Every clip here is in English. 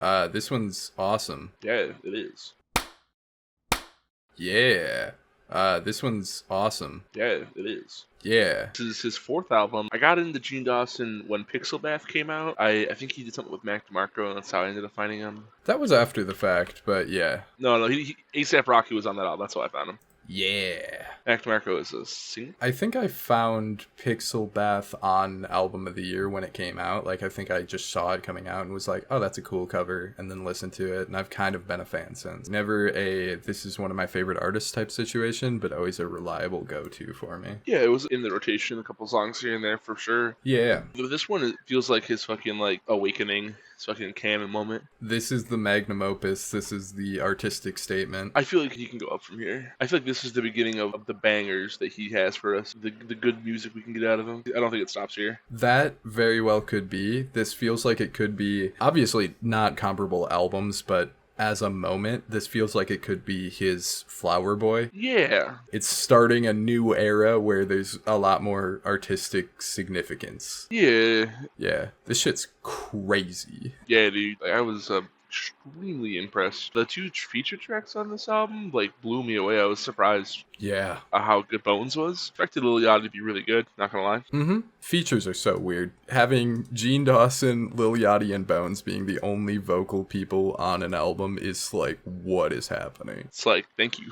This one's awesome. Yeah, it is. Yeah. This one's awesome. Yeah, it is. Yeah. This is his fourth album. I got into Gene Dawson when Pixel Bath came out. I think he did something with Mac DeMarco, and that's how I ended up finding him. That was after the fact, but yeah. No, ASAP Rocky was on that album. That's how I found him. Yeah. Mac DeMarco is a singer. I think I found Pixel Bath on Album of the Year when it came out. Like, I think I just saw it coming out and was like, oh, that's a cool cover, and then listened to it, and I've kind of been a fan since. Never a, this is one of my favorite artists type situation, but always a reliable go-to for me. Yeah, it was in the rotation, a couple songs here and there for sure. Yeah. This one, it feels like his fucking, like, awakening. His fucking canon moment. This is the magnum opus. This is the artistic statement. I feel like he can go up from here. I feel like this is the beginning of the bangers that he has for us. The good music we can get out of him. I don't think it stops here. That very well could be. This feels like it could be, obviously not comparable albums, but as a moment, this feels like it could be his Flower Boy. Yeah. It's starting a new era where there's a lot more artistic significance. Yeah. Yeah. This shit's crazy. Yeah, dude. I was extremely impressed. The two feature tracks on this album, like, blew me away. I was surprised. Yeah. How good Bones was. Expected Lil Yachty to be really good, not gonna lie. Mm-hmm. Features are so weird. Having Gene Dawson, Lil Yachty, and Bones being the only vocal people on an album is like, what is happening? It's like, thank you.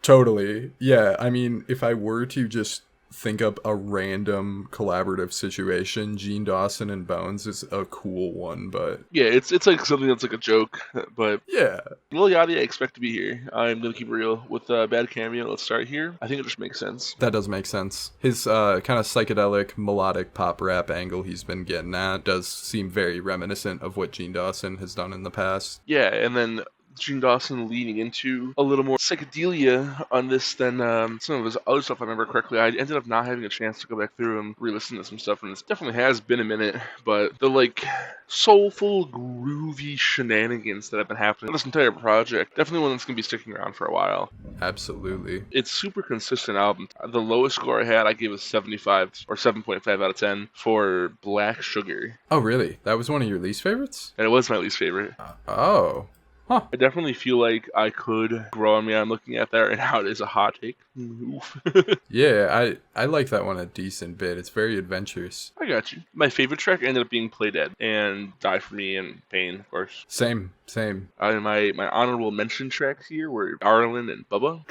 Totally. Yeah, I mean, if I were to just think up a random collaborative situation, Gene Dawson and Bones is a cool one, but yeah, it's like something that's like a joke, but yeah. Lil Yachty, I expect to be here. I'm gonna keep it real with Bad Cameo. Let's start here. I think it just makes sense. That does make sense. His kind of psychedelic melodic pop rap angle he's been getting at does seem very reminiscent of what Gene Dawson has done in the past. Yeah, and then Gene Dawson leaning into a little more psychedelia on this than some of his other stuff, if I remember correctly. I ended up not having a chance to go back through and re-listen to some stuff, and it definitely has been a minute, but the, like, soulful, groovy shenanigans that have been happening in this entire project, definitely one that's going to be sticking around for a while. Absolutely. It's super consistent album. The lowest score I had, I gave a 75 or 7.5 out of 10 for Black Sugar. Oh, really? That was one of your least favorites? And it was my least favorite. Oh. Huh. I definitely feel like I could grow on me. I'm looking at that right now. It is a hot take. Oof. Yeah, I like that one a decent bit. It's very adventurous. I got you. My favorite track ended up being Play Dead and Die For Me and Pain, of course. Same. My honorable mention tracks here were Arlen and Bubba.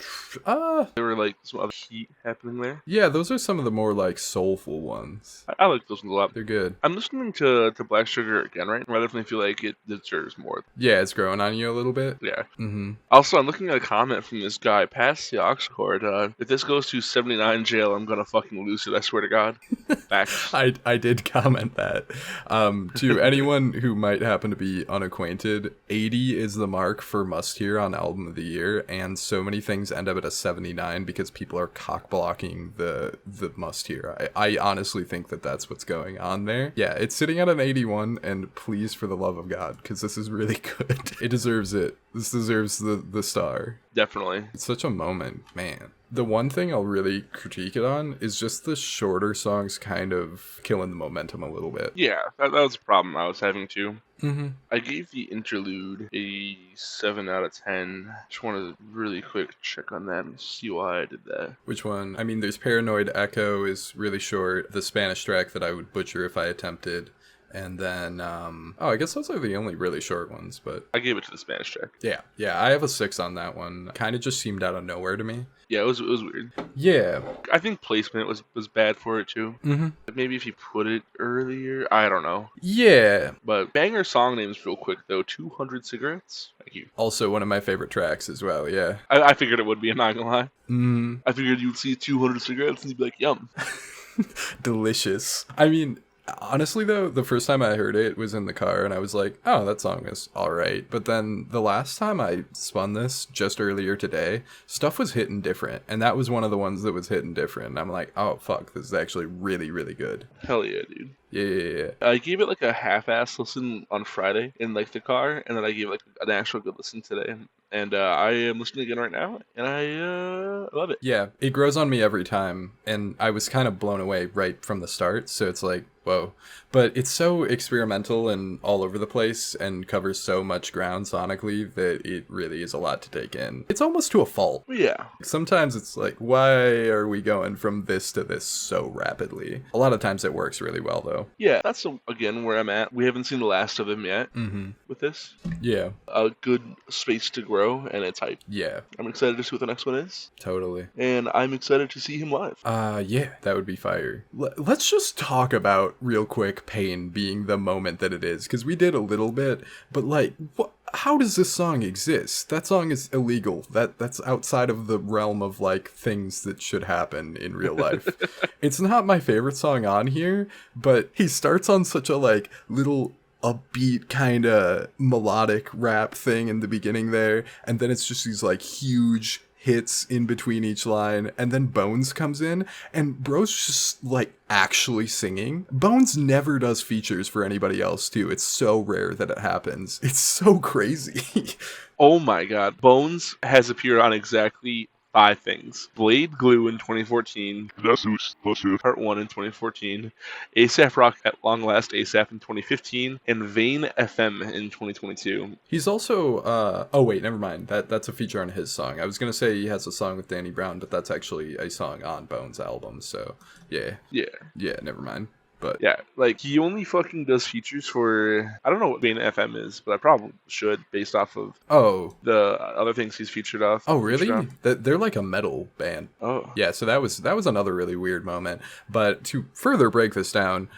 There were like some other heat happening there. Yeah, those are some of the more like soulful ones. I like those ones a lot. They're good. I'm listening to Black Sugar again, right? I definitely feel like it deserves more. Yeah, it's growing on you a little bit. Yeah. Mm-hmm. Also, I'm looking at a comment from this guy, past the aux cord. If this goes to 79 jail, I'm gonna fucking lose it, I swear to God. Facts. I did comment that. To anyone who might happen to be unacquainted, 80 is the mark for must hear on Album of the Year, and so many things end up at a 79 because people are cock blocking the must hear. I honestly think that that's what's going on there. Yeah, it's sitting at an 81, and please, for the love of God, because this is really good. It deserves it. This deserves the star. Definitely. It's such a moment, man. The one thing I'll really critique it on is just the shorter songs kind of killing the momentum a little bit. Yeah, that was a problem I was having too. Mm-hmm. I gave the interlude a 7 out of 10. Just wanted to really quick check on that and see why I did that. Which one? I mean, there's Paranoid Echo is really short. The Spanish track that I would butcher if I attempted. And then, I guess those are the only really short ones, but I gave it to the Spanish track. Yeah, I have a 6 on that one. Kind of just seemed out of nowhere to me. Yeah, it was weird. Yeah. I think placement was bad for it too. Mm-hmm. Maybe if you put it earlier, I don't know. Yeah. But banger song names real quick though. 200 Cigarettes. Thank you. Also one of my favorite tracks as well, yeah. I figured it would be, I'm not gonna lie. Mm. I figured you'd see 200 cigarettes and you'd be like, yum. Delicious. I mean, honestly, though, the first time I heard it was in the car, and I was like, oh, that song is alright. But then the last time I spun this, just earlier today, stuff was hitting different. And that was one of the ones that was hitting different. And I'm like, oh, fuck, this is actually really, really good. Hell yeah, dude. Yeah. I gave it like a half-ass listen on Friday in like the car, and then I gave it like an actual good listen today. And I am listening again right now, and I love it. Yeah, it grows on me every time, and I was kind of blown away right from the start, so it's like, whoa. But it's so experimental and all over the place and covers so much ground sonically that it really is a lot to take in. It's almost to a fault. Yeah. Sometimes it's like, why are we going from this to this so rapidly? A lot of times it works really well, though. Yeah, that's again where I'm at. We haven't seen the last of him yet with this. Yeah. A good space to grow, and it's hype. Yeah. I'm excited to see what the next one is. Totally. And I'm excited to see him live. Yeah, that would be fire. Let's just talk about real quick Pain being the moment that it is, because we did a little bit, but like, what? How does this song exist? That song is illegal. That's outside of the realm of like things that should happen in real life. It's not my favorite song on here, but he starts on such a like little upbeat kind of melodic rap thing in the beginning there, and then it's just these like huge hits in between each line, and then Bones comes in, and bro's just like actually singing. Bones never does features for anybody else too. It's so rare that it happens. It's so crazy. Oh my god. Bones has appeared on exactly 5 things. Blade Glue in 2014. Part 1 in 2014. ASAP Rock at Long Last ASAP in 2015. And Vane FM in 2022. He's also, oh wait, never mind. That's a feature on his song. I was gonna say he has a song with Danny Brown, but that's actually a song on Bones' album, so yeah. Yeah, never mind. But yeah, like he only fucking does features for, I don't know what Vane FM is, but I probably should based off of the other things he's featured off. Oh, really? They're like a metal band. Oh. Yeah, so that was another really weird moment. But to further break this down,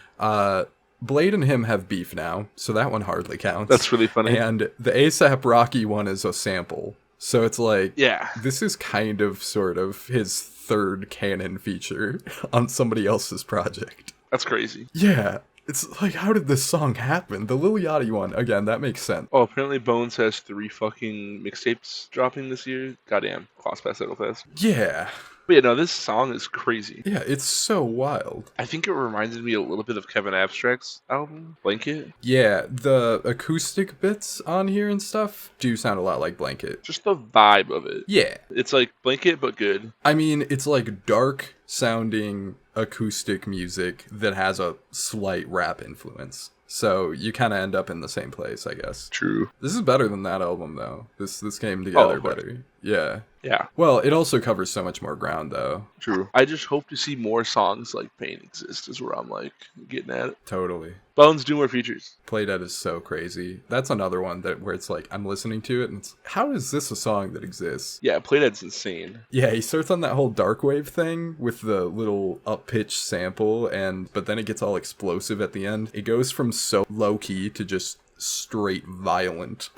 Blade and him have beef now, so that one hardly counts. That's really funny. And the ASAP Rocky one is a sample. So it's like, yeah, this is kind of sort of his third canon feature on somebody else's project. That's crazy. Yeah. It's like, how did this song happen? The Lil Yachty one, again, that makes sense. Oh, apparently Bones has 3 fucking mixtapes dropping this year. Goddamn. Cross pass that real fast. Yeah. But yeah, no, this song is crazy. Yeah, it's so wild. I think it reminded me a little bit of Kevin Abstract's album, Blanket. Yeah, the acoustic bits on here and stuff do sound a lot like Blanket. Just the vibe of it. Yeah. It's like Blanket, but good. I mean, it's like dark sounding acoustic music that has a slight rap influence. So you kind of end up in the same place, I guess. True. This is better than that album, though. This came together better. Yeah. Yeah. Well, it also covers so much more ground, though. True. I just hope to see more songs like Pain exist, is where I'm like getting at it. Totally. Bones, do more features. Play Dead is so crazy. That's another one where it's like, I'm listening to it and it's, how is this a song that exists? Yeah, Play Dead's insane. Yeah, he starts on that whole dark wave thing with the little up-pitched sample, but then it gets all explosive at the end. It goes from so low-key to just straight violent.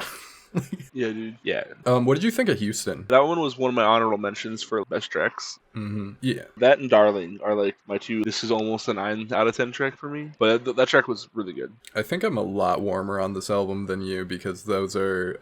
Yeah, dude. Yeah. What did you think of Houston? That one was one of my honorable mentions for best tracks. Mm-hmm. Yeah. That and Darling are like my 2. This is almost a 9 out of 10 track for me. But that track was really good. I think I'm a lot warmer on this album than you because those are,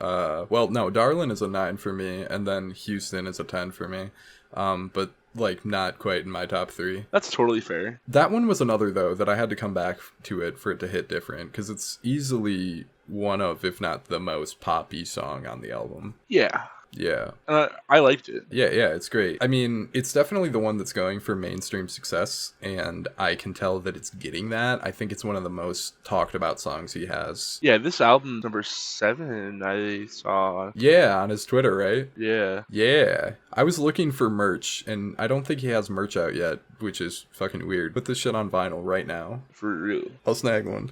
Darling is a 9 for me, and then Houston is a 10 for me. But like not quite in my top 3. That's totally fair. That one was another though that I had to come back to it for it to hit different because it's easily one of, if not the most poppy song on the album. Yeah. Yeah. And I liked it. Yeah, it's great. I mean, it's definitely the one that's going for mainstream success, and I can tell that it's getting that. I think it's one of the most talked about songs he has. Yeah, this album, number 7, I saw. Yeah, on his Twitter, right? Yeah. Yeah. I was looking for merch, and I don't think he has merch out yet, which is fucking weird. Put this shit on vinyl right now. For real. I'll snag one.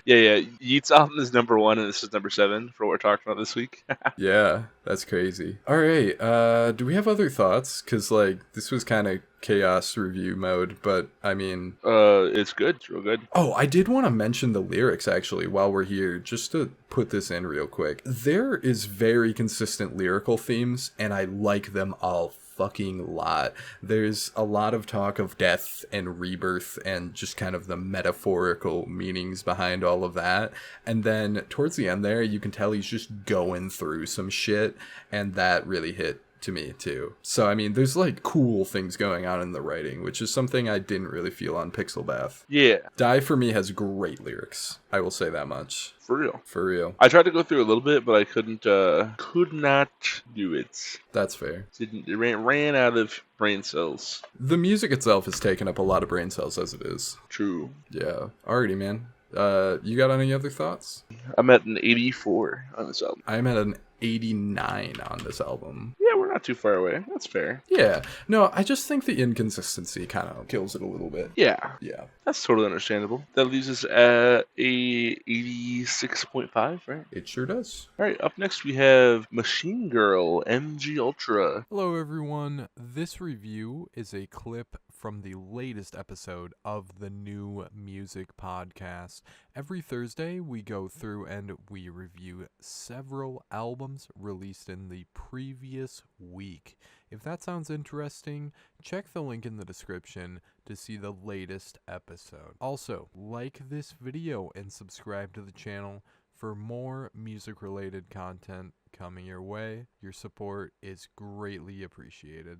Yeah. Yeats' album is number 1, and this is number 7 for what we're talking about this week. Yeah, that's crazy. All right, do we have other thoughts? Because, like, this was kind of chaos review mode, but, I mean... It's good. It's real good. Oh, I did want to mention the lyrics, actually, while we're here, just to put this in real quick. There is very consistent lyrical themes, and I like them all fucking lot. There's a lot of talk of death and rebirth and just kind of the metaphorical meanings behind all of that. And then towards the end there, you can tell he's just going through some shit, and that really hit to me too. So I mean, there's like cool things going on in the writing, which is something I didn't really feel on Pixel Bath. Yeah. Die For Me has great lyrics. I will say that much. For real. For real. I tried to go through a little bit, but I could not do it. That's fair. It ran out of brain cells. The music itself has taken up a lot of brain cells as it is. True. Yeah. Alrighty, man. You got any other thoughts? I'm at an 84 on this album. I'm at an 89 on this album. Yeah, we're not too far away. That's fair. Yeah. No, I just think the inconsistency kind of kills it a little bit. Yeah, Yeah. that's totally understandable. That leaves us at a 86.5, right? It sure does. All right, up next we have Machine Girl MG Ultra. Hello, everyone. This review is a clip from the latest episode of the New Music Podcast. Every Thursday, we go through and we review several albums released in the previous week. If that sounds interesting, check the link in the description to see the latest episode. Also, like this video and subscribe to the channel for more music-related content coming your way. Your support is greatly appreciated.